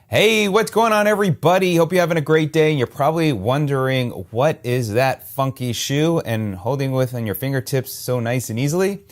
Hey, what's going on, everybody? Hope you're having a great day. And you're probably wondering, what is that funky shoe and holding with on your fingertips so nice and easily?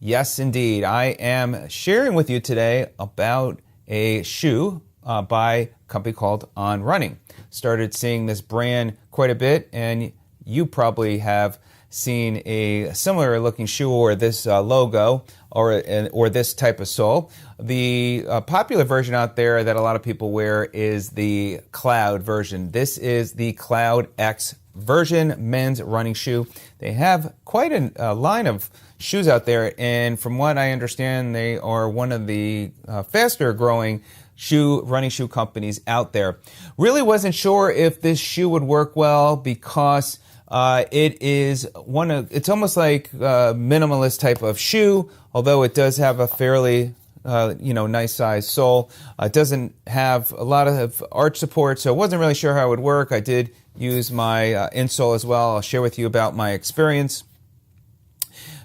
Yes, indeed. I am sharing with you today about a shoe by a company called On Running. Started seeing this brand quite a bit, and you probably have seen a similar looking shoe or this logo or this type of sole. The popular version out there that a lot of people wear is the Cloud version. This is the Cloud X version men's running shoe. They have quite a line of shoes out there, and from what I understand, they are one of the faster growing running shoe companies out there. Really wasn't sure if this shoe would work well because it's almost like a minimalist type of shoe, although it does have a fairly nice size sole. It doesn't have a lot of arch support, so I wasn't really sure how it would work. I did use my insole as well. I'll share with you about my experience.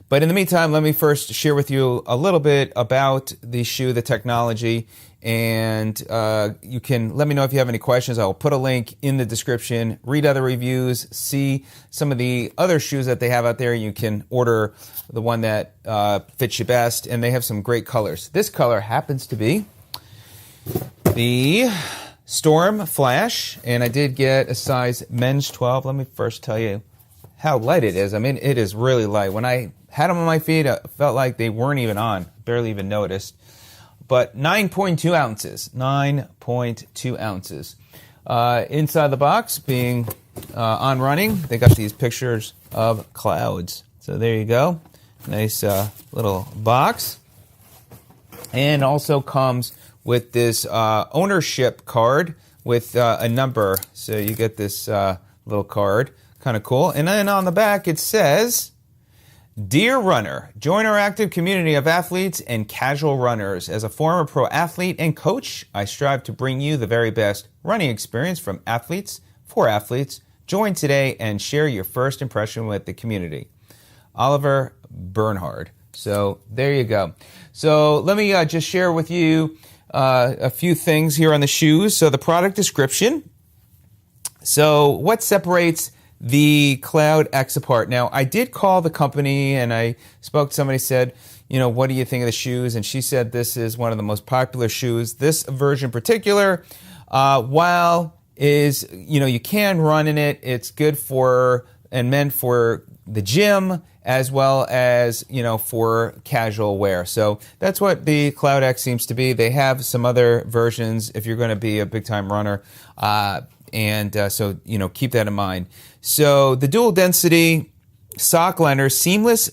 But in the meantime, let me first share with you a little bit about the shoe, the technology, and you can let me know if you have any questions. I will put a link in the description. Read other reviews, see some of the other shoes that they have out there. You can order the one that fits you best, and they have some great colors. This color happens to be the Storm Flash, and I did get a size men's 12. Let me first tell you how light it is. I mean, it is really light. When I had them on my feet, I felt like they weren't even on, barely even noticed. But 9.2 ounces, 9.2 ounces. Inside the box, being On Running, they got these pictures of clouds. So there you go. Nice little box. And also comes with this ownership card with a number. So you get this little card. Kind of cool. And then on the back it says, "Dear runner, join our active community of athletes and casual runners. As a former pro athlete and coach, I strive to bring you the very best running experience from athletes for athletes. Join today and share your first impression with the community. Oliver Bernhard." So there you go. So let me just share with you a few things here on the shoes. So the product description. So what separates the Cloud X apart? Now, I did call the company and I spoke to somebody, said, what do you think of the shoes? And she said this is one of the most popular shoes. This version in particular, while you can run in it, it's good for and meant for the gym as well as, for casual wear. So that's what the Cloud X seems to be. They have some other versions if you're going to be a big-time runner. So keep that in mind. So the dual density sockliner, seamless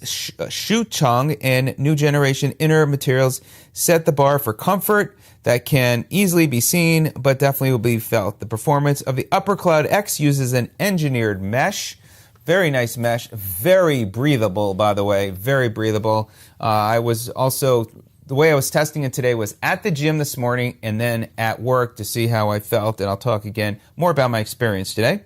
shoe tongue, and new generation inner materials set the bar for comfort that can easily be seen, but definitely will be felt. The performance of the upper Cloud X uses an engineered mesh. Very nice mesh. Very breathable, by the way. Very breathable. The way I was testing it today was at the gym this morning and then at work to see how I felt, and I'll talk again more about my experience today.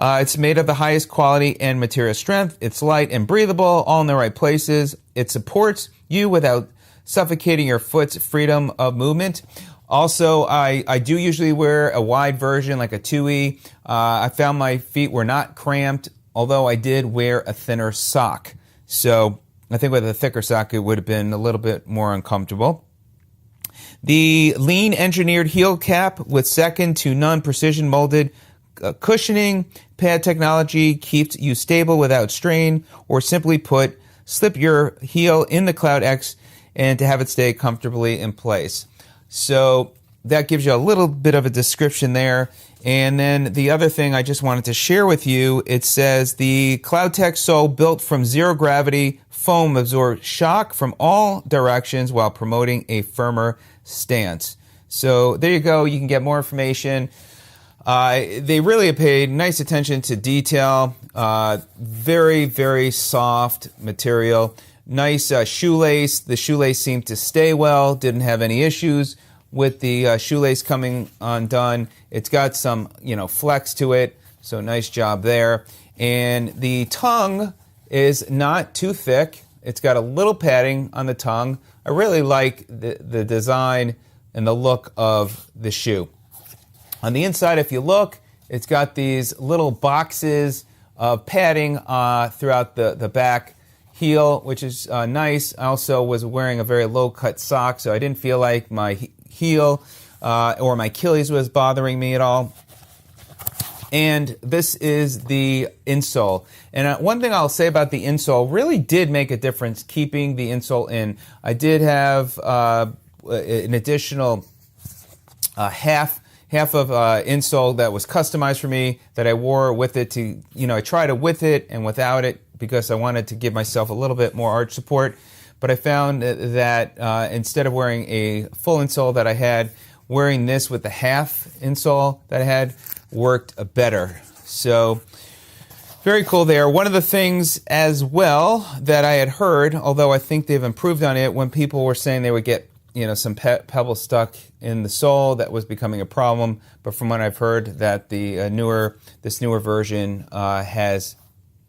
It's made of the highest quality and material strength. It's light and breathable, all in the right places. It supports you without suffocating your foot's freedom of movement. Also, I do usually wear a wide version, like a 2E. I found my feet were not cramped, although I did wear a thinner sock. So I think with a thicker sock, it would have been a little bit more uncomfortable. The lean engineered heel cap with second to none precision molded cushioning pad technology keeps you stable without strain, or simply put, slip your heel in the Cloud X and to have it stay comfortably in place. So that gives you a little bit of a description there. And then the other thing I just wanted to share with you, it says the Cloud Tech sole built from zero gravity foam absorbs shock from all directions while promoting a firmer stance. So there you go. You can get more information. They really have paid nice attention to detail. Very, very soft material. Nice shoelace. The shoelace seemed to stay well. Didn't have any issues with the shoelace coming undone. It's got some, flex to it. So nice job there. And the tongue is not too thick. It's got a little padding on the tongue. I really like the design and the look of the shoe. On the inside, if you look, it's got these little boxes of padding throughout the back heel, which is nice. I also was wearing a very low-cut sock, so I didn't feel like my heel or my Achilles was bothering me at all. And this is the insole. And one thing I'll say about the insole really did make a difference keeping the insole in. I did have an additional half of insole that was customized for me that I wore with it to, I tried it with it and without it because I wanted to give myself a little bit more arch support. But I found that instead of wearing a full insole that I had, wearing this with the half insole that I had worked better. So very cool there. One of the things as well that I had heard, although I think they've improved on it, when people were saying they would get some pebbles stuck in the sole, that was becoming a problem. But from what I've heard, that the this newer version has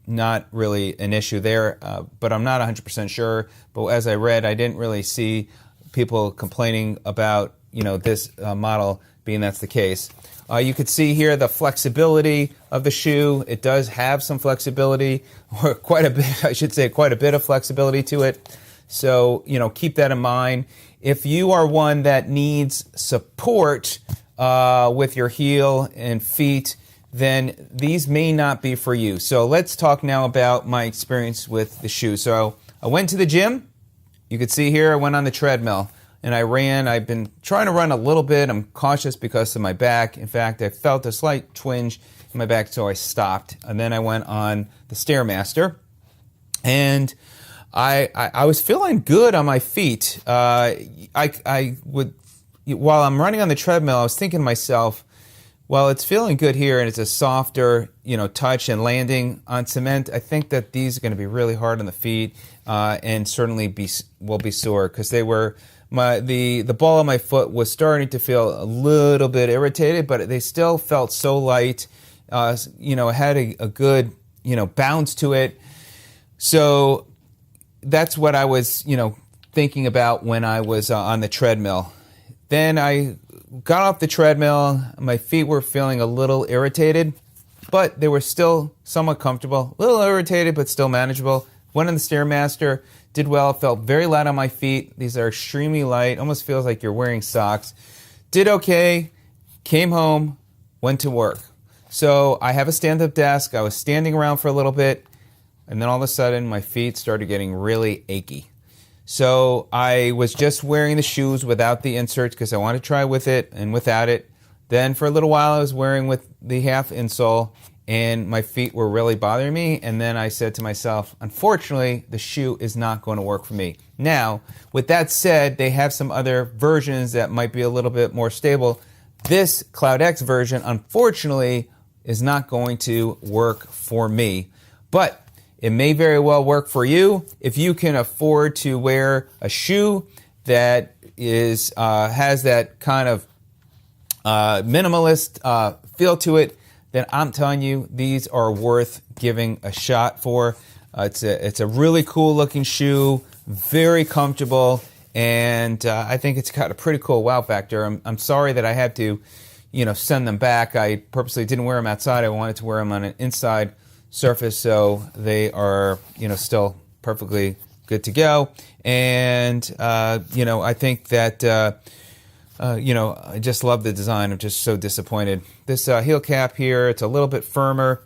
not really an issue there. But I'm not 100% sure. But as I read, I didn't really see people complaining about this model being that's the case. You could see here the flexibility of the shoe. It does have some flexibility, or quite a bit, I should say, quite a bit of flexibility to it. So, keep that in mind. If you are one that needs support with your heel and feet, then these may not be for you. So let's talk now about my experience with the shoe. So I went to the gym. You could see here I went on the treadmill. And I ran. I've been trying to run a little bit. I'm cautious because of my back. In fact, I felt a slight twinge in my back, so I stopped. And then I went on the Stairmaster. And I was feeling good on my feet. I would, while I'm running on the treadmill, I was thinking to myself, well, it's feeling good here, and it's a softer, touch and landing on cement. I think that these are going to be really hard on the feet, and certainly will be sore because they were. The ball of my foot was starting to feel a little bit irritated, but they still felt so light. It had a good, bounce to it. So that's what I was, thinking about when I was on the treadmill. Then I got off the treadmill. My feet were feeling a little irritated, but they were still somewhat comfortable. A little irritated, but still manageable. Went on the Stairmaster. Did well, felt very light on my feet. These are extremely light, almost feels like you're wearing socks. Did okay, came home, went to work. So I have a stand-up desk. I was standing around for a little bit, and then all of a sudden my feet started getting really achy. So I was just wearing the shoes without the inserts because I wanted to try with it and without it. Then for a little while I was wearing with the half insole, and my feet were really bothering me. And then I said to myself, unfortunately, the shoe is not going to work for me. Now, with that said, they have some other versions that might be a little bit more stable. This Cloud X version, unfortunately, is not going to work for me. But it may very well work for you if you can afford to wear a shoe that has that kind of minimalist feel to it. Then I'm telling you, these are worth giving a shot for. It's a really cool looking shoe, very comfortable, and I think it's got a pretty cool wow factor. I'm sorry that I had to, send them back. I purposely didn't wear them outside. I wanted to wear them on an inside surface, so they are, still perfectly good to go. And I think that. I just love the design. I'm just so disappointed. This heel cap here, it's a little bit firmer.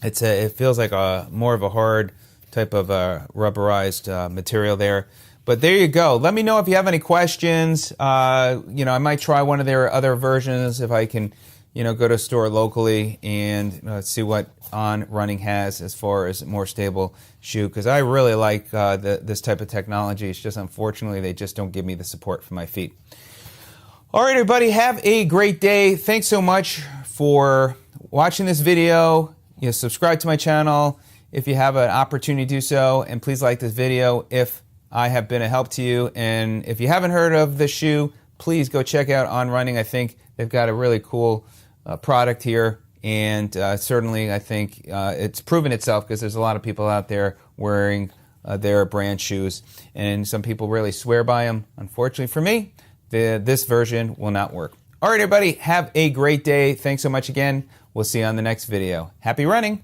It feels like more of a hard type of rubberized material there. But there you go. Let me know if you have any questions. I might try one of their other versions if I can, go to a store locally and see what On Running has as far as a more stable shoe. Because I really like this type of technology. It's just unfortunately they just don't give me the support for my feet. All right, everybody, have a great day. Thanks so much for watching this video. Subscribe to my channel if you have an opportunity to do so. And please like this video if I have been a help to you. And if you haven't heard of this shoe, please go check out On Running. I think they've got a really cool product here. And certainly I think it's proven itself because there's a lot of people out there wearing their brand shoes. And some people really swear by them. Unfortunately for me, this version will not work. All right, everybody, have a great day. Thanks so much again. We'll see you on the next video. Happy running.